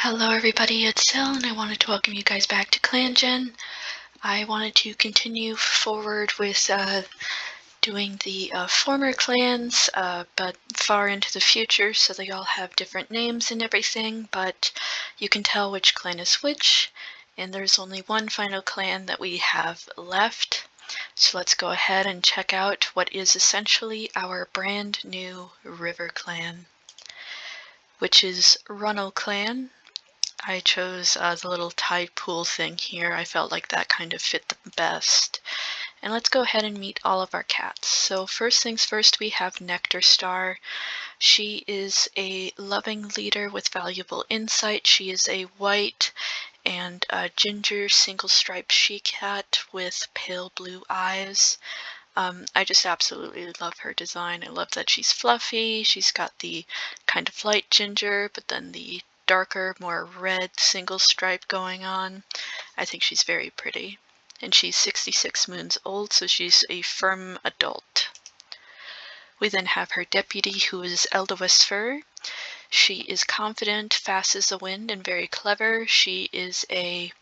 Hello everybody, it's Sil, and I wanted to welcome you guys back to Clangen. I wanted to continue forward with doing the former clans, but far into the future, so they all have different names and everything, but you can tell which clan is which, and there's only one final clan that we have left. So let's go ahead and check out what is essentially our brand new Riverclan, which is Runnelclan. I chose the little tide pool thing here. I felt like that kind of fit the best. And let's go ahead and meet all of our cats. So first things first, we have Nectar Star. She is a loving leader with valuable insight. She is a white and ginger single-striped she-cat with pale blue eyes. I just absolutely love her design. I love that she's fluffy. She's got the kind of light ginger, but then the darker, more red single stripe going on. I think she's very pretty. And she's 66 moons old, so she's a firm adult. We then have her deputy, who is Eldowasfur. She is confident, fast as the wind, and very clever. She is a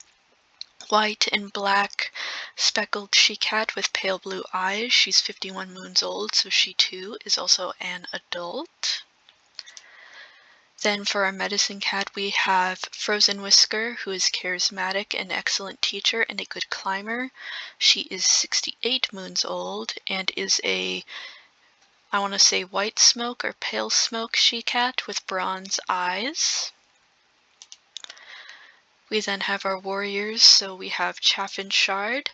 white and black speckled she-cat with pale blue eyes. She's 51 moons old, so she too is also an adult. Then for our medicine cat, we have Frozen Whisker, who is charismatic, an excellent teacher, and a good climber. She is 68 moons old and is a, I want to say white smoke or pale smoke she-cat with bronze eyes. We then have our warriors, so we have Chaffin Shard.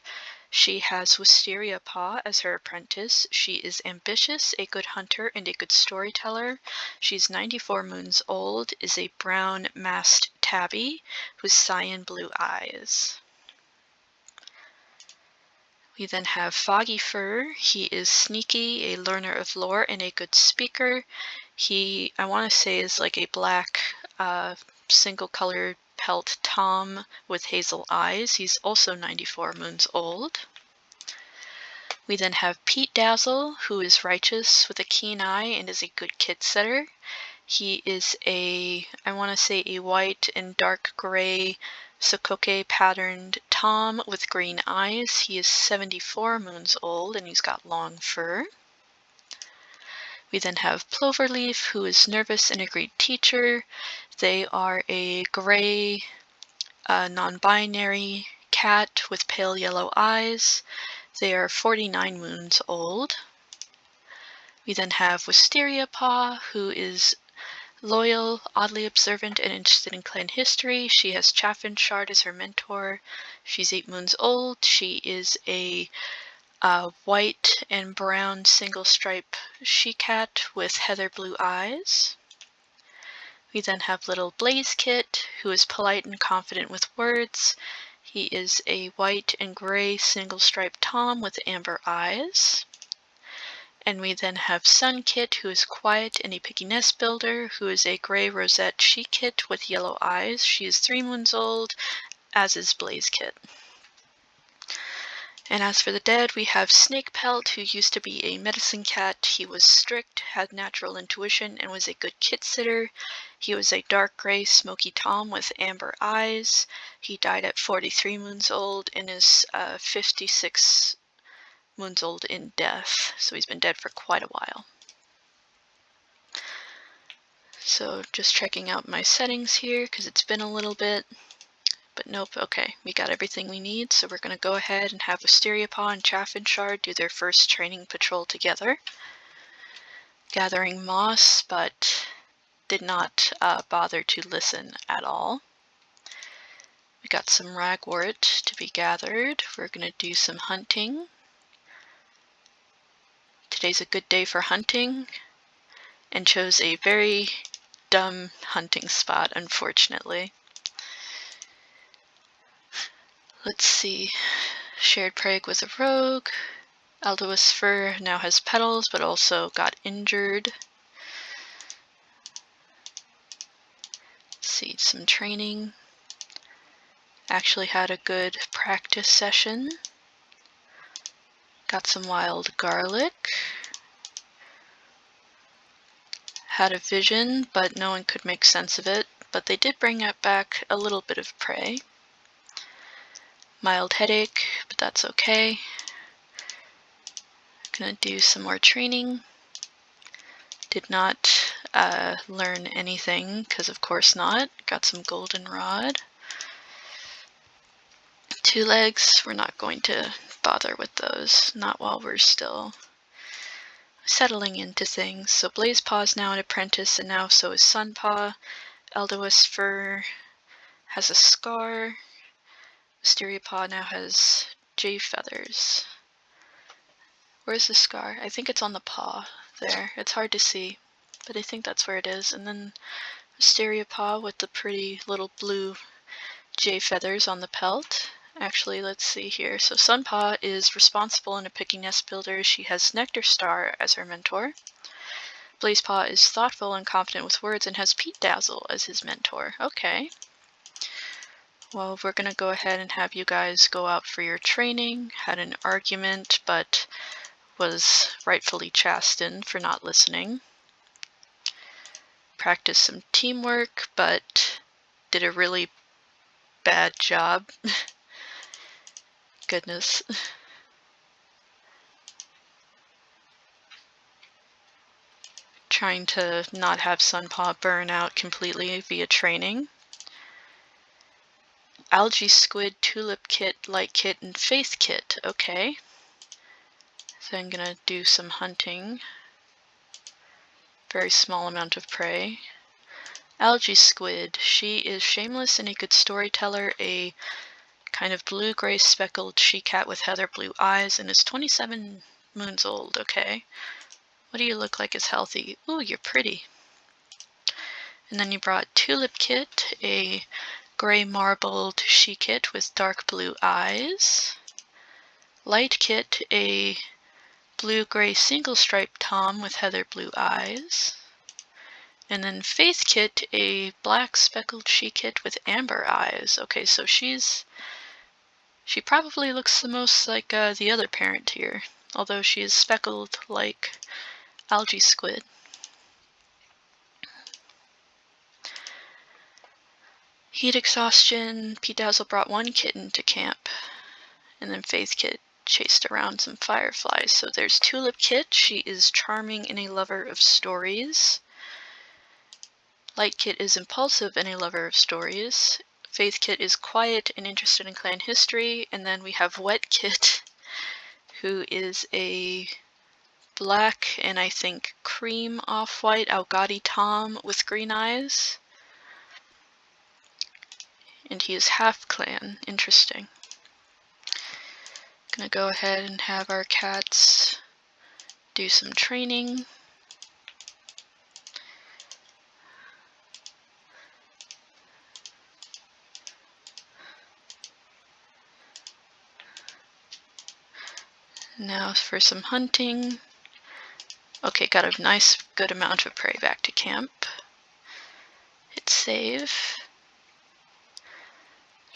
She has Wisteria Paw as her apprentice. She is ambitious, a good hunter, and a good storyteller. She's 94 moons old, is a brown masked tabby with cyan blue eyes. We then have Foggy Fur. He is sneaky, a learner of lore, and a good speaker. He, I want to say, is like a black single-colored pelt tom with hazel eyes. He's also 94 moons old. We then have Pete Dazzle, who is righteous with a keen eye and is a good kid setter. He is a, I want to say, a white and dark gray Sokoke patterned tom with green eyes. He is 74 moons old and he's got long fur. We then have Ploverleaf, who is nervous and a great teacher. They are a gray, non-binary cat with pale yellow eyes. They are 49 moons old. We then have Wisteria Paw, who is loyal, oddly observant, and interested in clan history. She has Chaffin Shard as her mentor. She's 8 moons old. She is a white and brown single-stripe she-cat with heather blue eyes. We then have little Blaze Kit, who is polite and confident with words. He is a white and gray single-striped tom with amber eyes. And we then have Sun Kit, who is quiet and a picky nest builder, who is a gray rosette she-kit with yellow eyes. She is 3 moons old, as is Blaze Kit. And as for the dead, we have Snake Pelt, who used to be a medicine cat. He was strict, had natural intuition, and was a good kit sitter. He was a dark gray smoky tom with amber eyes. He died at 43 moons old and is 56 moons old in death. So he's been dead for quite a while. So just checking out my settings here because it's been a little bit. But nope, okay, we got everything we need, so we're going to go ahead and have Wisteria Paw and Chaffin Shard do their first training patrol together. Gathering moss, but did not bother to listen at all. We got some ragwort to be gathered. We're going to do some hunting. Today's a good day for hunting, and chose a very dumb hunting spot, unfortunately. Let's see, Shared Prague was a rogue. Eldowasfur now has petals, but also got injured. Let's see, some training. Actually had a good practice session. Got some wild garlic. Had a vision, but no one could make sense of it. but they did bring back a little bit of prey. Mild headache, but that's okay. Gonna do some more training. Did not learn anything, because of course not. Got some goldenrod. 2 legs, we're not going to bother with those, not while we're still settling into things. So Blazepaw is now an apprentice, and now so is Sunpaw. Eldeous Fur has a scar. Wisteria now has jay feathers. Where's the scar? I think it's on the paw there. It's hard to see, but I think that's where it is. And then Wisteria with the pretty little blue jay feathers on the pelt. Actually, let's see here. So Sunpaw is responsible in a picky nest builder. She has Nectar Star as her mentor. Blazepaw is thoughtful and confident with words and has Pete Dazzle as his mentor. Okay. Well, we're going to go ahead and have you guys go out for your training. Had an argument, but was rightfully chastened for not listening. Practiced some teamwork, but did a really bad job. Goodness. Trying to not have Sunpaw burn out completely via training. Algae Squid, Tulip Kit, Light Kit, and Faith Kit. Okay. So I'm gonna do some hunting. Very small amount of prey. Algae Squid. She is shameless and a good storyteller, a kind of blue-gray speckled she-cat with heather blue eyes, and is 27 moons old. Okay. What do you look like is healthy? Ooh, you're pretty. And then you brought Tulip Kit, a gray marbled she-kit with dark blue eyes. Light Kit, a blue-gray single-striped tom with heather blue eyes. And then Faith Kit, a black speckled she-kit with amber eyes. Okay, so she probably looks the most like the other parent here, although she is speckled like Algae Squid. Heat exhaustion. Pete Dazzle brought 1 kitten to camp, and then Faith Kit chased around some fireflies. So there's Tulip Kit. She is charming and a lover of stories. Light Kit is impulsive and a lover of stories. Faith Kit is quiet and interested in clan history. And then we have Wet Kit, who is a black and I think cream off-white Algati Tom with green eyes. And he is half clan. Interesting. Gonna go ahead and have our cats do some training. Now for some hunting. Okay, got a nice good amount of prey back to camp. Hit save.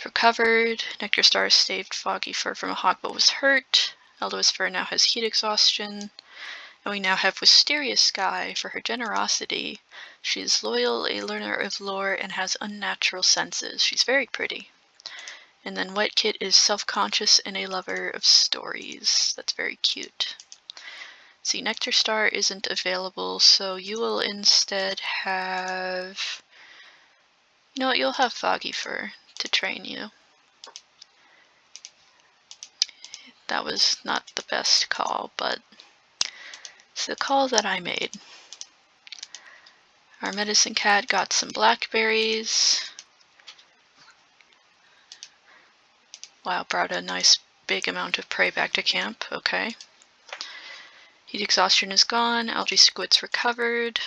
Recovered. Nectar Star staved Foggy Fur from a hawk but was hurt. Eldeous Fur now has heat exhaustion. And we now have Wisteria Sky for her generosity. She is loyal, a learner of lore, and has unnatural senses. She's very pretty. And then Wet Kit is self-conscious and a lover of stories. That's very cute. See, Nectar Star isn't available, so you will instead have... You know what, you'll have Foggy Fur to train you. That was not the best call, but it's the call that I made. Our medicine cat got some blackberries. Wow, brought a nice big amount of prey back to camp. Okay. Heat exhaustion is gone. Algae Squid's recovered.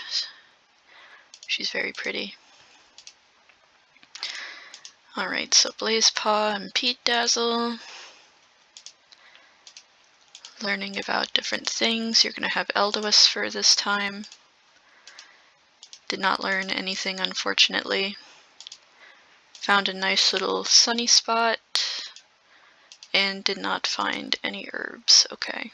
She's very pretty. Alright, so Blazepaw and Pete Dazzle. Learning about different things. You're going to have Eldeous Fur this time. Did not learn anything, unfortunately. Found a nice little sunny spot. And did not find any herbs. Okay.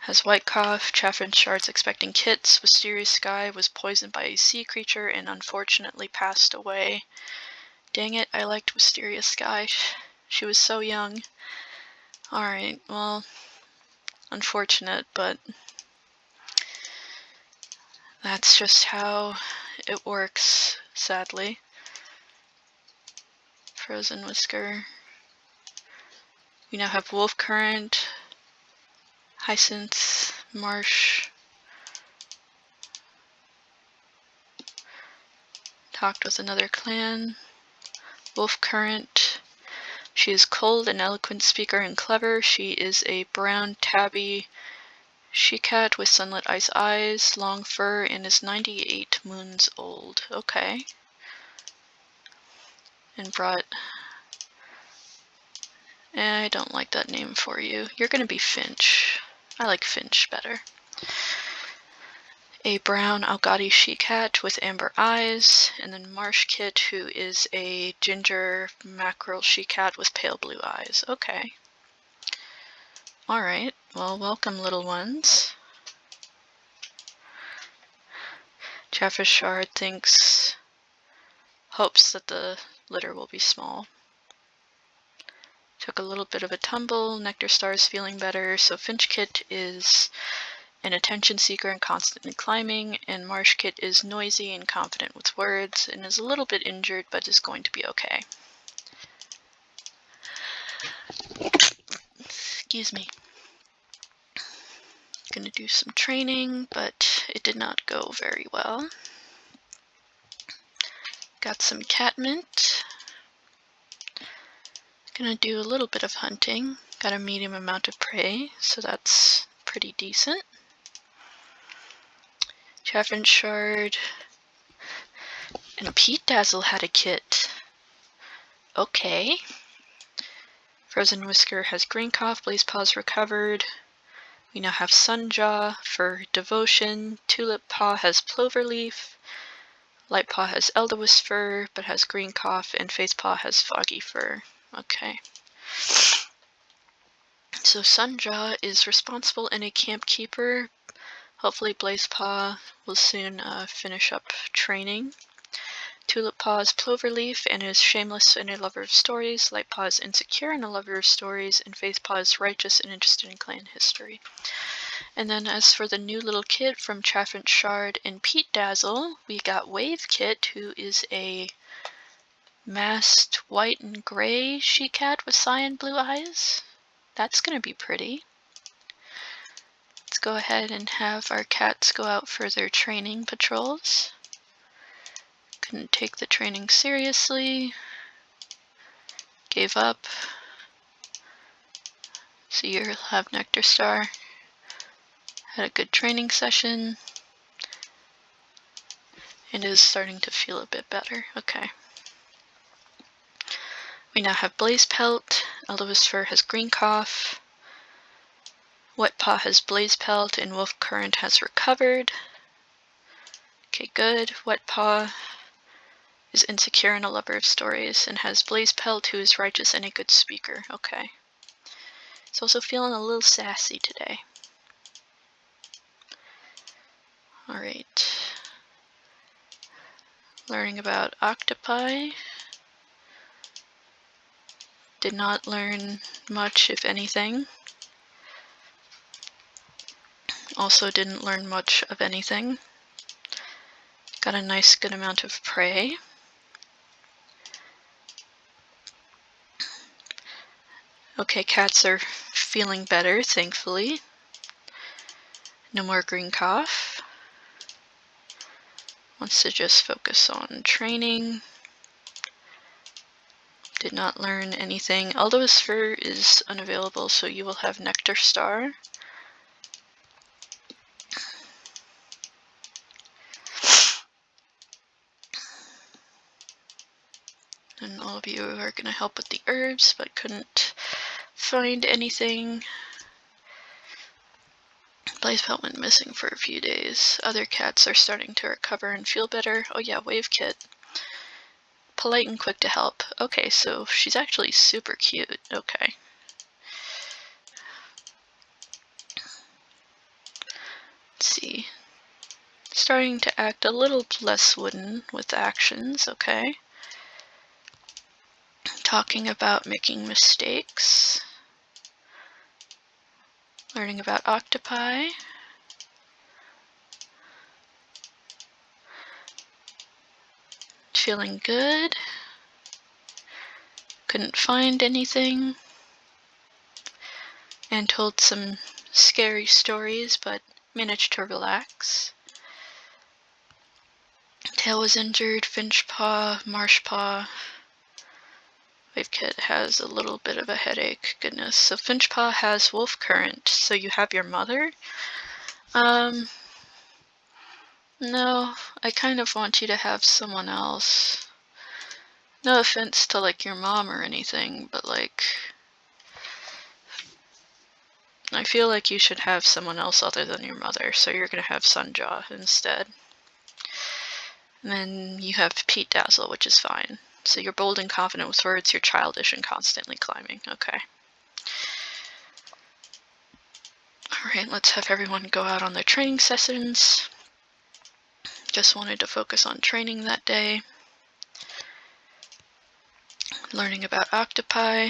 Has white cough, chaff and shards expecting kits. Wisteria Sky was poisoned by a sea creature and unfortunately passed away. Dang it, I liked Wisteria Sky. She was so young. Alright, well, unfortunate, but that's just how it works, sadly. Frozen Whisker. We now have Wolf Current, Hyacinth, Marsh. Talked with another clan. Wolf Current. She is cold, an eloquent speaker, and clever. She is a brown tabby she-cat with sunlit ice eyes, long fur, and is 98 moons old. Okay. And brought... I don't like that name for you. You're gonna be Finch. I like Finch better. A brown Algati she-cat with amber eyes, and then Marsh Kit, who is a ginger mackerel she-cat with pale blue eyes. Okay. Alright, well, welcome, little ones. Jaffa Shard hopes that the litter will be small. Took a little bit of a tumble. Nectar Star is feeling better, so Finch Kit is an attention seeker and constantly climbing, and Marsh Kit is noisy and confident with words, and is a little bit injured, but is going to be okay. Excuse me. Gonna do some training, but it did not go very well. Got some catmint. Gonna do a little bit of hunting. Got a medium amount of prey, so that's pretty decent. Chaffin Shard and a Peat Dazzle had a kit. Okay. Frozen Whisker has Green Cough, Blaze Paws recovered. We now have Sunjaw for Devotion. Tulip Paw has Ploverleaf. Light Paw has Elderwisp Fur, but has Green Cough, and Face Paw has Foggy Fur. Okay. So Sunjaw is responsible and a camp keeper. Hopefully Blaze Paw will soon finish up training. Tulip Paw is Ploverleaf and is shameless and a lover of stories. Light Paw is insecure and a lover of stories. And Faith Paw is righteous and interested in clan history. And then as for the new little kid from Chaffant Shard and Peat Dazzle, we got Wave Kit, who is a masked white and gray she-cat with cyan blue eyes. That's gonna be pretty. Let's go ahead and have our cats go out for their training patrols. Couldn't take the training seriously. Gave up. So you'll have Nectar Star. Had a good training session. And is starting to feel a bit better. Okay. We now have Blaze Pelt. Elderwisp Fur has Green Cough. Wet Paw has Blaze Pelt, and Wolf Current has recovered. Okay, good. Wet Paw is insecure and a lover of stories, and has Blaze Pelt, who is righteous and a good speaker. Okay. He's also feeling a little sassy today. Alright. Learning about octopi. Did not learn much, if anything. Also didn't learn much of anything. Got a nice good amount of prey. Okay, cats are feeling better, thankfully. No more Green Cough. Wants to just focus on training. Did not learn anything. Elderwisp Fur is unavailable, so you will have Nectar Star. And all of you are going to help with the herbs, but couldn't find anything. Blaze Pelt went missing for a few days. Other cats are starting to recover and feel better. Oh yeah, Wave Kit. Polite and quick to help. Okay, so she's actually super cute. Okay. let's see. Starting to act a little less wooden with actions, okay. Talking about making mistakes. Learning about octopi. Feeling good. Couldn't find anything. And told some scary stories, but managed to relax. Tail was injured, finch paw, marsh paw. Wave kit has a little bit of a headache, goodness. So finch paw has wolf current, so you have your mother? No, I kind of want you to have someone else. No offense to, like, your mom or anything, but, like, I feel like you should have someone else other than your mother, so you're gonna have Sunjaw instead. And then you have Pete Dazzle, which is fine. So you're bold and confident with words, you're childish and constantly climbing. Okay. Alright, let's have everyone go out on their training sessions. Just wanted to focus on training that day. Learning about octopi.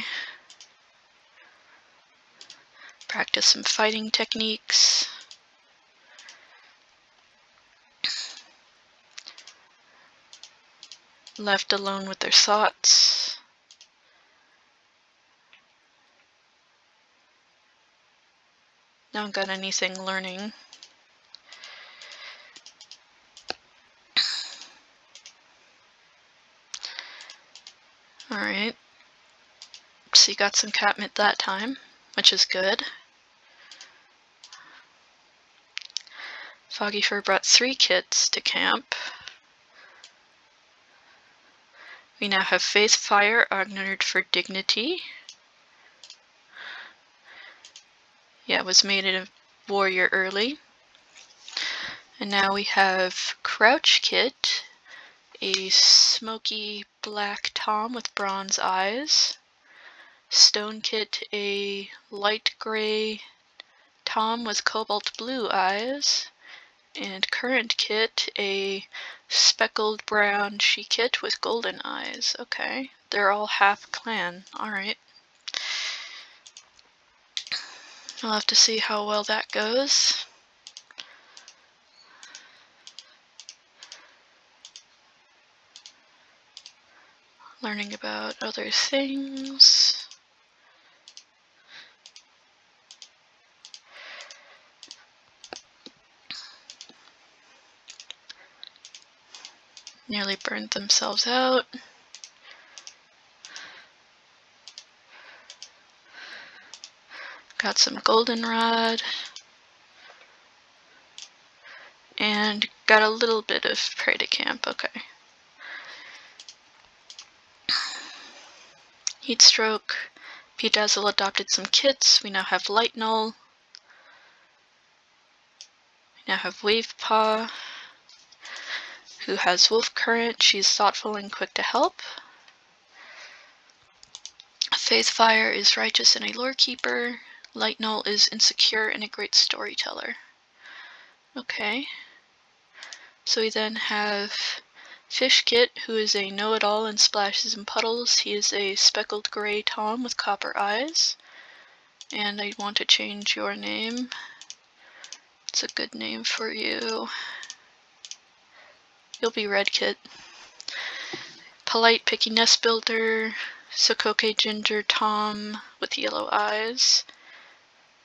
Practice some fighting techniques. Left alone with their thoughts. Don't got anything learning. Alright. So you got some catmint that time, which is good. Foggy Fur brought 3 kits to camp. We now have Faith Fire Honored for Dignity. Yeah, it was made a warrior early. And now we have Crouch Kit, a smoky black tom with bronze eyes. Stone Kit, a light gray tom with cobalt blue eyes. And Current Kit, a speckled brown she-kit with golden eyes. Okay, they're all half clan. Alright. I'll have to see how well that goes. Learning about other things. Nearly burned themselves out. Got some goldenrod. And got a little bit of prey to camp, okay. Heatstroke. Pete Dazzle adopted some kits. We now have Light Null. We now have Wave Paw, who has Wolf Current. She's thoughtful and quick to help. Faith Fire is righteous and a lore keeper. Light Null is insecure and a great storyteller. Okay. So we then have Fish Kit, who is a know-it-all and splashes in puddles. He is a speckled gray tom with copper eyes. And I want to change your name. It's a good name for you. You'll be Red Kit. Polite Picky Nest Builder. Sokoke Ginger Tom with yellow eyes.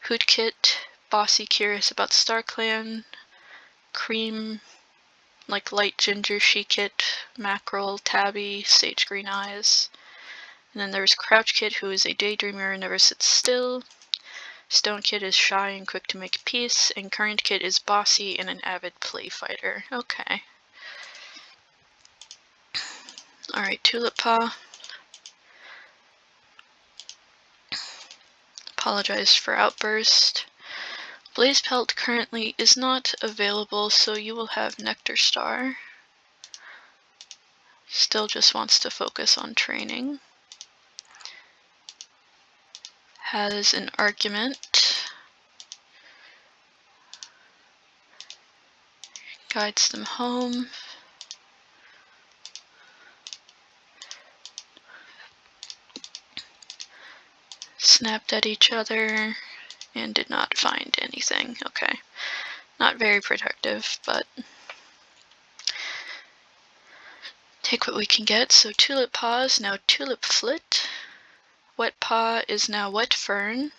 Hoot Kit. Bossy Curious about StarClan. Cream, like light ginger she-kit, mackerel, tabby, sage green eyes. And then there's Crouch Kit, who is a daydreamer and never sits still. Stone Kit is shy and quick to make peace, and Current Kit is bossy and an avid play fighter. Okay. Alright, Tulip Paw. Apologize for outburst. Blaze Pelt currently is not available, so you will have Nectar Star. Still just wants to focus on training. Has an argument. Guides them home. Snapped at each other and did not find anything. Okay. Not very productive, but take what we can get. So Tulip Paw is now Tulip Flit. Wet Paw is now Wet Fern.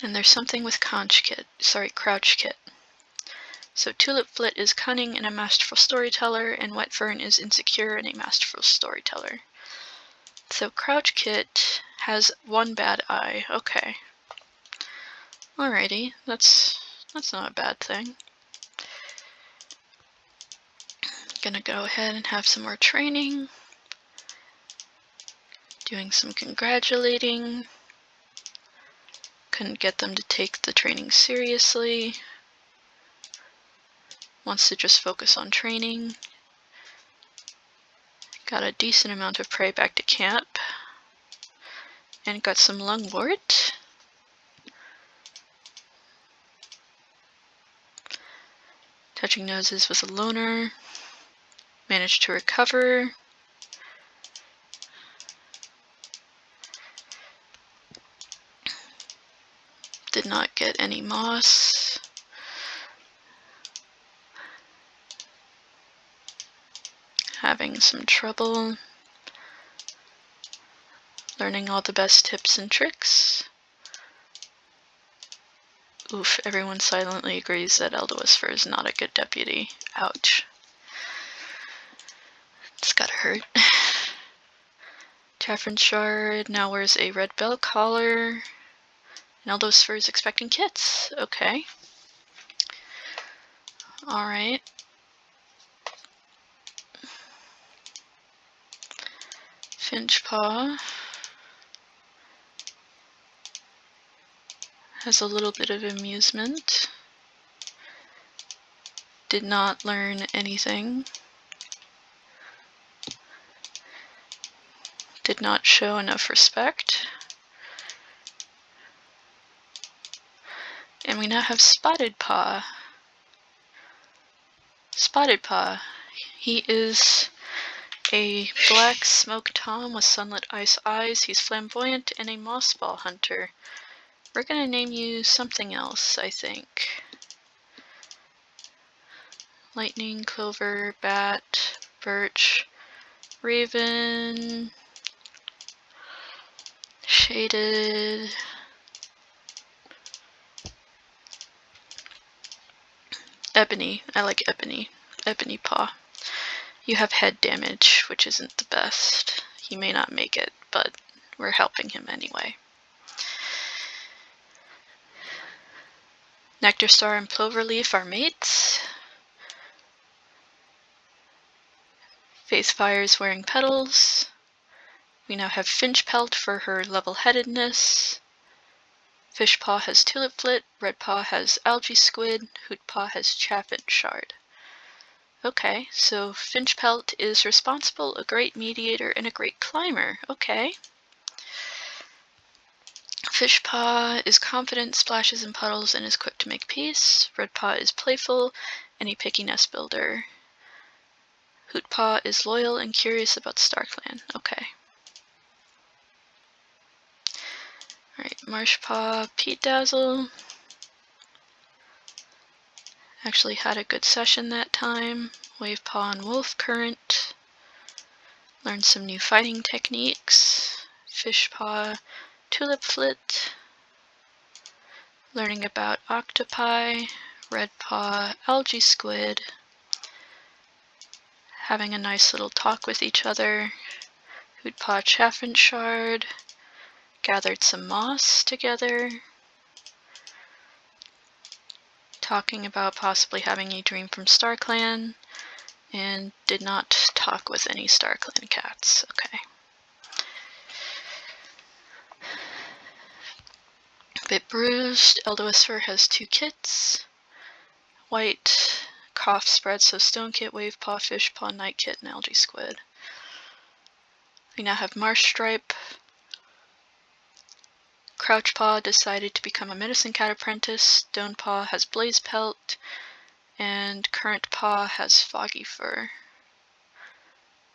And there's something with Crouch Kit. So Tulip Flit is cunning and a masterful storyteller, and Wet Fern is insecure and a masterful storyteller. So Crouch Kit has one bad eye. Okay. Alrighty, that's not a bad thing. Gonna go ahead and have some more training. Doing some congratulating. Couldn't get them to take the training seriously. Wants to just focus on training. Got a decent amount of prey back to camp. And got some lungwort. Touching noses with a loner. Managed to recover. Did not get any moss. Having some trouble learning all the best tips and tricks. Oof, everyone silently agrees that Eldewisfer is not a good deputy. Ouch. It's gotta hurt. Chaffron Shard now wears a red bell collar. And Eldewisfer is expecting kits. Okay. Alright. Finchpaw has a little bit of amusement. Did not learn anything. Did not show enough respect. And we now have Spotted Paw. Spotted Paw. He is a black smoke tom with sunlit ice eyes. He's flamboyant and a moss ball hunter. We're gonna name you something else, I think. Lightning, clover, bat, birch, raven, shaded, ebony. I like ebony. Ebony Paw. You have head damage, which isn't the best. He may not make it, but we're helping him anyway. Nectar Star and Ploverleaf are mates. Faithfire is wearing petals. We now have Finchpelt for her level-headedness. Fishpaw has Tulip Flit. Redpaw has Algae Squid. Hootpaw has Chaffin Shard. Okay, so Finchpelt is responsible, a great mediator, and a great climber. Okay. Fishpaw is confident, splashes in puddles, and is quick to make peace. Redpaw is playful and a picky nest builder. Hootpaw is loyal and curious about StarClan. Okay. Alright, Marshpaw, Pete Dazzle. Actually had a good session that time. Wavepaw and Wolf Current. Learned some new fighting techniques. Fishpaw, Tulip Flit. Learning about octopi. Redpaw, Algae Squid. Having a nice little talk with each other. Hootpaw, Chaffin Shard. Gathered some moss together. Talking about possibly having a dream from StarClan. And did not talk with any StarClan cats. Okay. Bit bruised. Eldewisfer has 2 kits. White cough spread, so Stone Kit, Wavepaw, Fishpaw, Night Kit, and Algae Squid. We now have Marsh Stripe. Crouchpaw decided to become a medicine cat apprentice. Stonepaw has blaze pelt, and Currentpaw has foggy fur.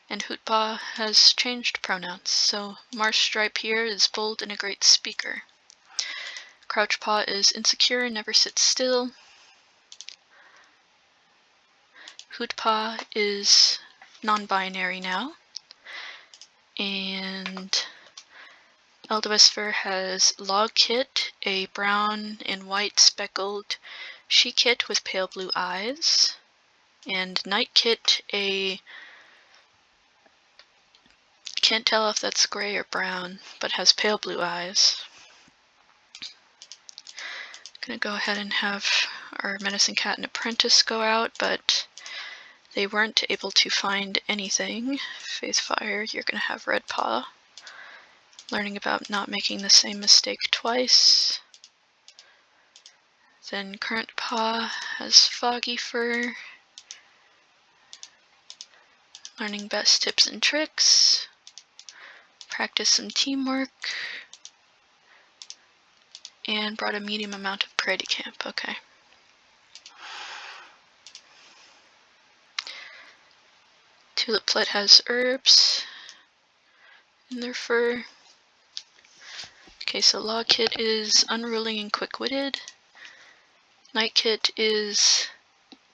And Hootpaw has changed pronouns, so Marshstripe here is bold and a great speaker. Crouchpaw is insecure and never sits still. Hootpaw is non-binary now. And Eldwesfer has Logkit, a brown and white speckled she-kit with pale blue eyes. And Nightkit, a... can't tell if that's gray or brown, but has pale blue eyes. Gonna go ahead and have our medicine cat and apprentice go out, but they weren't able to find anything. Faithfire, you're gonna have Redpaw, learning about not making the same mistake twice. Then Currentpaw has Foggy Fur, learning best tips and tricks. Practice some teamwork. And brought a medium amount of prey to camp. Okay. Tuliplet has herbs in their fur. Okay, so Logkit is unruly and quick-witted. Nightkit is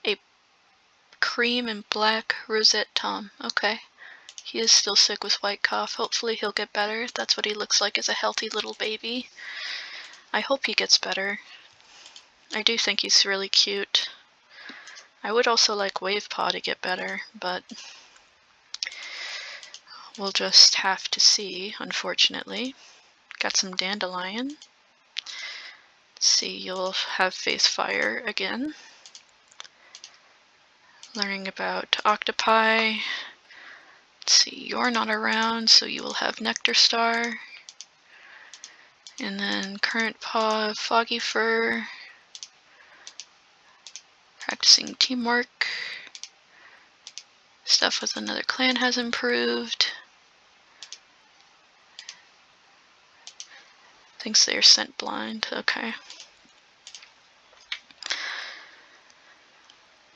a cream and black rosette tom. Okay. He is still sick with white cough. Hopefully he'll get better. That's what he looks like as a healthy little baby. I hope he gets better. I do think he's really cute. I would also like Wavepaw to get better, but we'll just have to see, unfortunately. Got some Dandelion. Let's see, you'll have Faithfire again. Learning about octopi. Let's see, you're not around, so you will have Nectar Star. And then Currentpaw, Foggy Fur. Practicing teamwork. Stuff with another clan has improved. Thinks they are scent blind. Okay.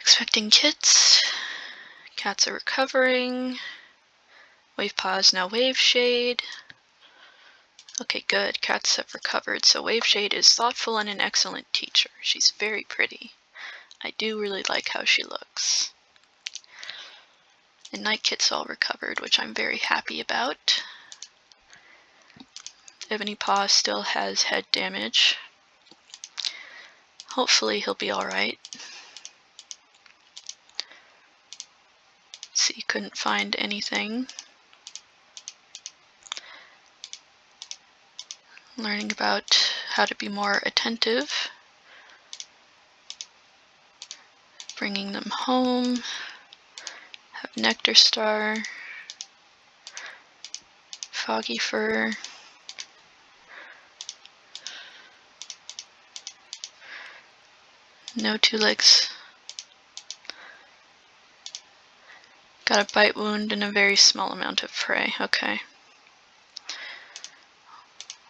Expecting kits. Cats are recovering. Wavepaw is now Wave Shade. Okay, good. Cats have recovered. So Wave Shade is thoughtful and an excellent teacher. She's very pretty. I do really like how she looks. And Nightkit's all recovered, which I'm very happy about. Ebony Paw still has head damage. Hopefully he'll be alright. See, couldn't find anything. Learning about how to be more attentive. Bringing them home. Have Nectar Star. Foggy Fur. No two legs. Got a bite wound and a very small amount of prey. Okay.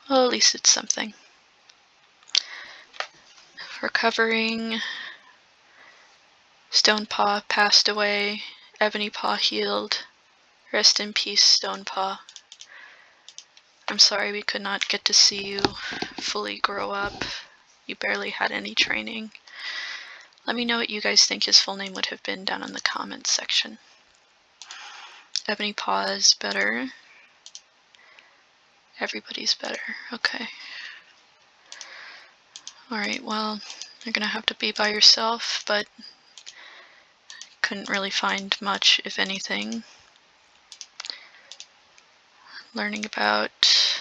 Well, at least it's something. Recovering. Stonepaw passed away. Ebony Paw healed. Rest in peace, Stonepaw. I'm sorry we could not get to see you fully grow up. You barely had any training. Let me know what you guys think his full name would have been down in the comments section. Ebony Paw is better. Everybody's better. Okay. Alright, well, you're gonna have to be by yourself, but couldn't really find much, if anything. Learning about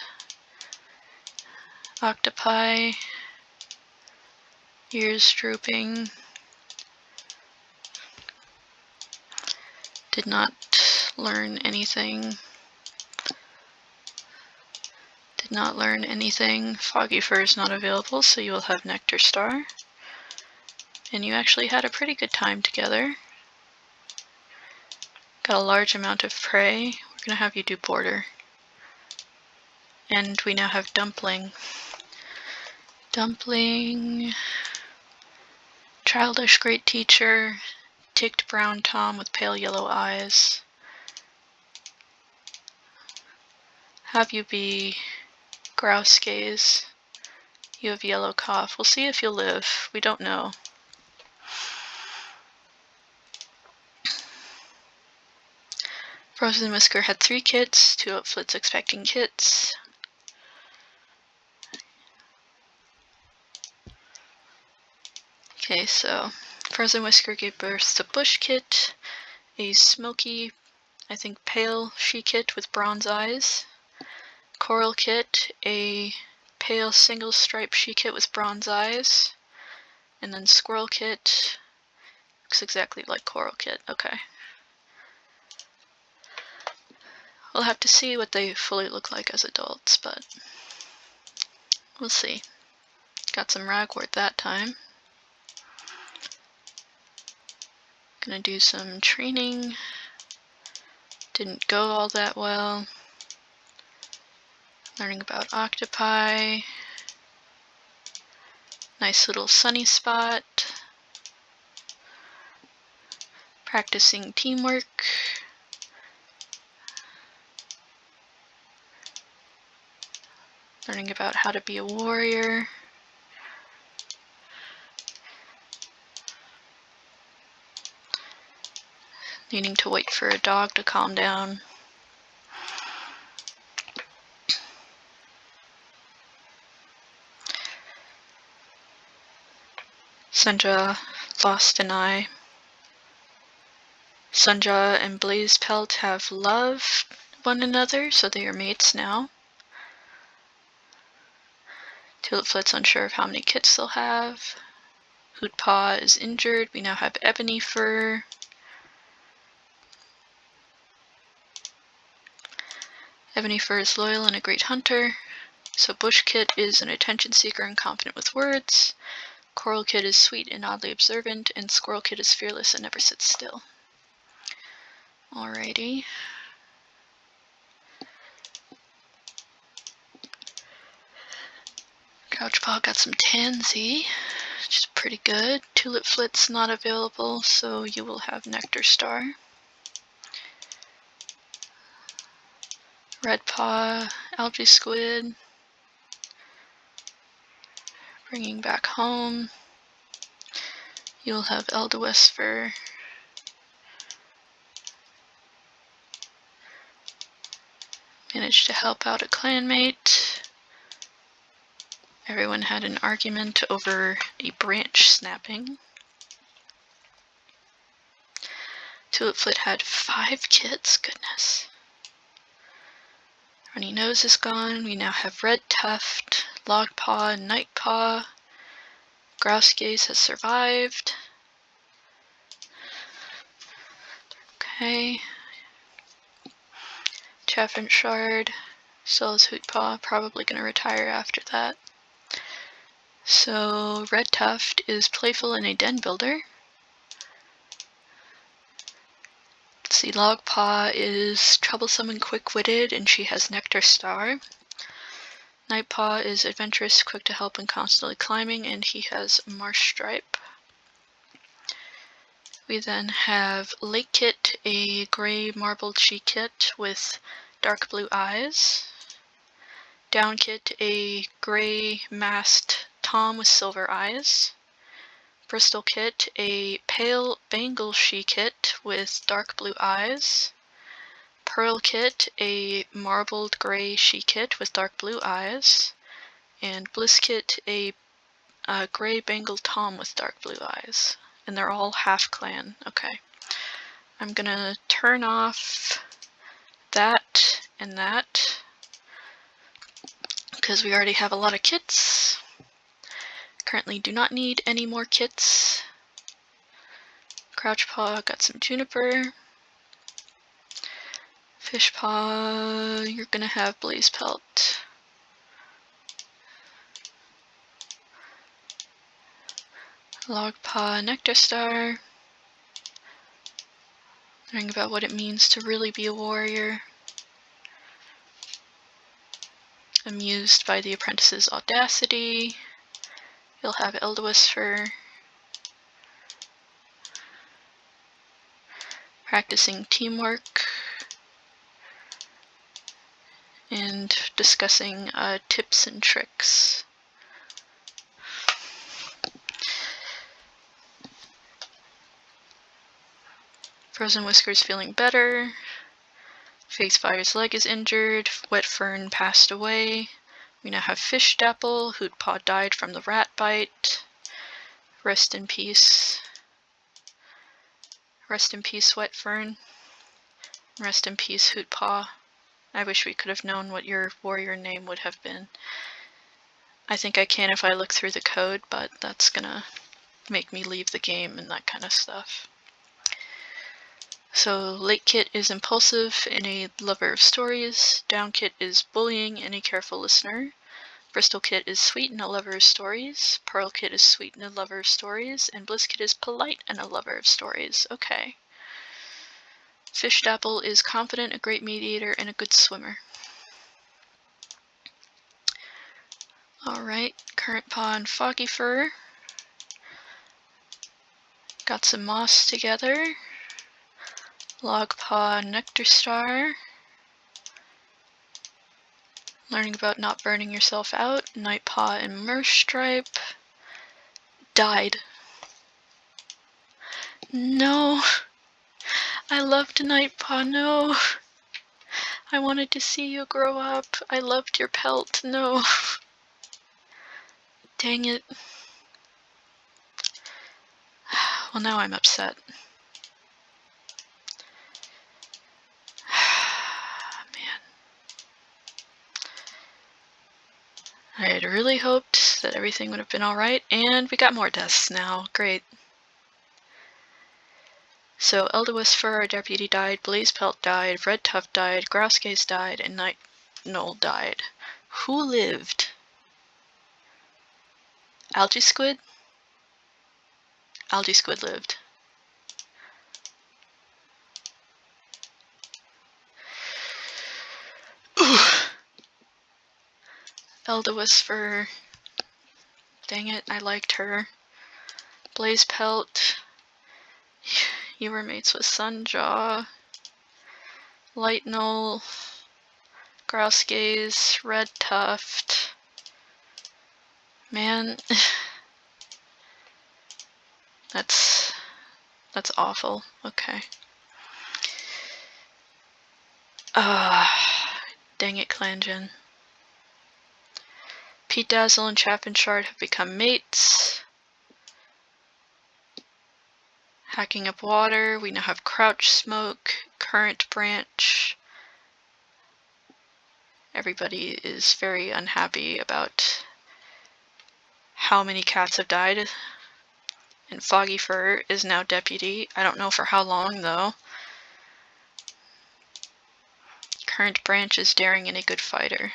octopi. Ears drooping. Did not learn anything. Did not learn anything. Foggy Fur is not available, so you will have Nectar Star. And you actually had a pretty good time together. Got a large amount of prey. We're gonna have you do Border. And we now have Dumpling. Dumpling, childish great teacher, ticked brown Tom with pale yellow eyes. Have you be, grouse gaze. You have yellow cough. We'll see if you'll live. We don't know. Frozen Whisker had 3 kits, Tulip Flit's expecting kits. Okay, so Frozen Whisker gave birth to Bush Kit, a smoky, I think pale she-kit with bronze eyes. Coral Kit, a pale single stripe she-kit with bronze eyes. And then Squirrel Kit, looks exactly like Coral Kit, okay. We'll have to see what they fully look like as adults, but we'll see. Got some ragwort that time. Gonna do some training. Didn't go all that well. Learning about octopi. Nice little sunny spot. Practicing teamwork. Learning about how to be a warrior. Needing to wait for a dog to calm down. Sunja lost an eye. Sunja and Blaze Pelt have loved one another, so they are mates now. Tulip Flit's unsure of how many kits they'll have. Hootpaw is injured. We now have Ebony Fur. Ebony Fur is loyal and a great hunter. So Bush Kit is an attention seeker and confident with words. Coral Kit is sweet and oddly observant, and Squirrel Kit is fearless and never sits still. Alrighty. Crouchpaw got some Tansy, which is pretty good. Tulip Flit's not available, so you will have Nectar Star. Redpaw, Algae Squid. Bringing back home. You'll have Eldewisfer. Managed to help out a clanmate. Everyone had an argument over a branch snapping. Tulip Flit had 5 kits, goodness. Runny Nose is gone. We now have Red Tuft, Logpaw, and Nightpaw. Grouse Gaze has survived. Okay. Chaffin Shard still has Hootpaw, probably going to retire after that. So Red Tuft is playful and a den builder. Let's see, Logpaw is troublesome and quick-witted, and she has Nectar Star. Nightpaw is adventurous, quick to help, and constantly climbing, and he has Marsh Stripe. We then have Lake Kit, a gray marbled she-kit with dark blue eyes. Down Kit, a gray masked Tom with silver eyes. Bristol Kit, a pale Bengal she-kit with dark blue eyes. Pearl Kit, a marbled gray she-kit with dark blue eyes. And Bliss Kit, a gray Bengal Tom with dark blue eyes. And they're all half clan. Okay. I'm gonna turn off that and that because we already have a lot of kits. Currently do not need any more kits. Crouchpaw got some Juniper. Fishpaw, you're gonna have Blaze Pelt. Logpaw, Nectar Star. Learning about what it means to really be a warrior. Amused by the apprentice's audacity. You'll have Eldewas for practicing teamwork and discussing tips and tricks. Frozen Whisker's feeling better. Facefire's leg is injured. Wet Fern passed away. We now have Fish Dapple. Hootpaw died from the rat bite. Rest in peace. Rest in peace, Wet Fern. Rest in peace, Hootpaw. I wish we could have known what your warrior name would have been. I think I can if I look through the code, but that's gonna make me leave the game and that kind of stuff. So Late Kit is impulsive and a lover of stories. Down Kit is bullying and a careful listener. Bristol Kit is sweet and a lover of stories. Pearl Kit is sweet and a lover of stories. And Bliss Kit is polite and a lover of stories. Okay. Fish Dapple is confident, a great mediator, and a good swimmer. Alright, Current Paw and Foggy Fur got some moss together. Log Paw, Nectar Star. Learning about not burning yourself out. Night Paw and Merstripe. Died. No. I loved Night Paw, no. I wanted to see you grow up. I loved your pelt, no. Dang it. Well, now I'm upset. I had really hoped that everything would have been alright, and we got more deaths now. Great. So Eldewas Fur, our deputy, died, Blaze Pelt died, Red Tuft died, Grouse Gaze died, and Night Knoll died. Who lived? Algae Squid? Algae Squid lived. Ooh. Eldewas Fur. Dang it, I liked her. Blaze Pelt. You were mates with Sunjaw. Light Knoll. Grouse Gaze. Red Tuft. Man. That's awful. Okay. Dang it, Clangen. Pete Dazzle and Chaffin Shard have become mates. Hacking up water. We now have Crouch Smoke, Current Branch. Everybody is very unhappy about how many cats have died. And Foggy Fur is now deputy. I don't know for how long, though. Current Branch is daring and a good fighter.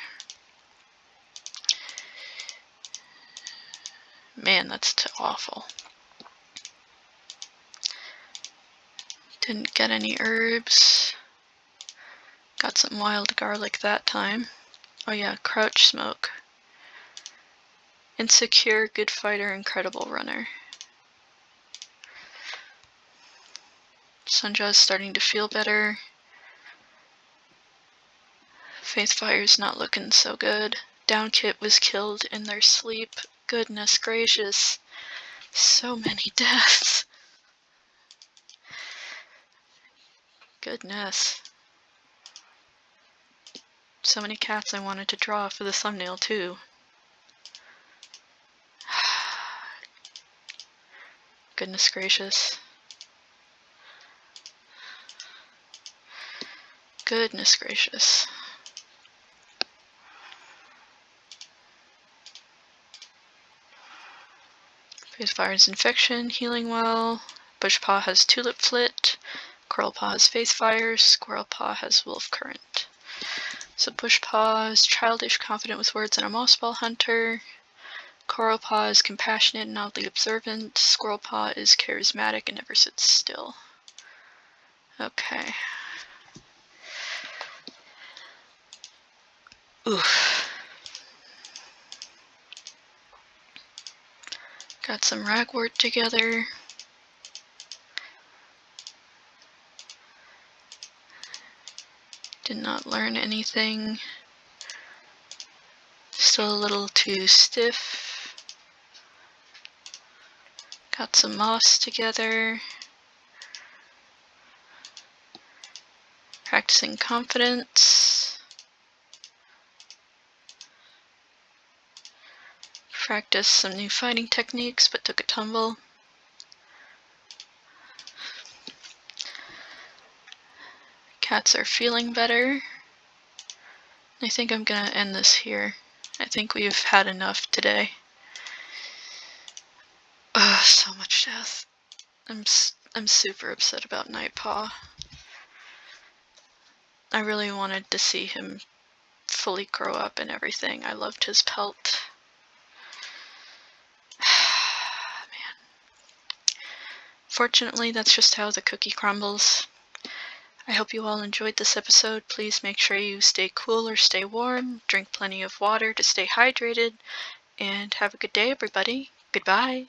Man, that's awful. Didn't get any herbs. Got some wild garlic that time. Oh yeah, Crouch Smoke. Insecure, good fighter, incredible runner. Sunjaw's starting to feel better. Faithfire's not looking so good. Down Kit was killed in their sleep. Goodness gracious. So many deaths. Goodness. So many cats I wanted to draw for the thumbnail too. Goodness gracious. Goodness gracious. Faithfire's infection, healing well. Bushpaw has Tulip Flit. Coral-Paw has Faithfire. Squirrel-Paw has Wolf Current. So Bushpaw is childish, confident with words, and a mossball hunter. Coral-Paw is compassionate and oddly observant. Squirrel-Paw is charismatic and never sits still. Okay. Oof. Got some ragwort together. Did not learn anything. Still a little too stiff. Got some moss together. Practicing confidence. Practiced some new fighting techniques, but took a tumble. Cats are feeling better. I think I'm gonna end this here. I think we've had enough today. Ugh, so much death. I'm super upset about Nightpaw. I really wanted to see him fully grow up and everything. I loved his pelt. Man. Fortunately, that's just how the cookie crumbles. I hope you all enjoyed this episode. Please make sure you stay cool or stay warm, drink plenty of water to stay hydrated, and have a good day, everybody. Goodbye.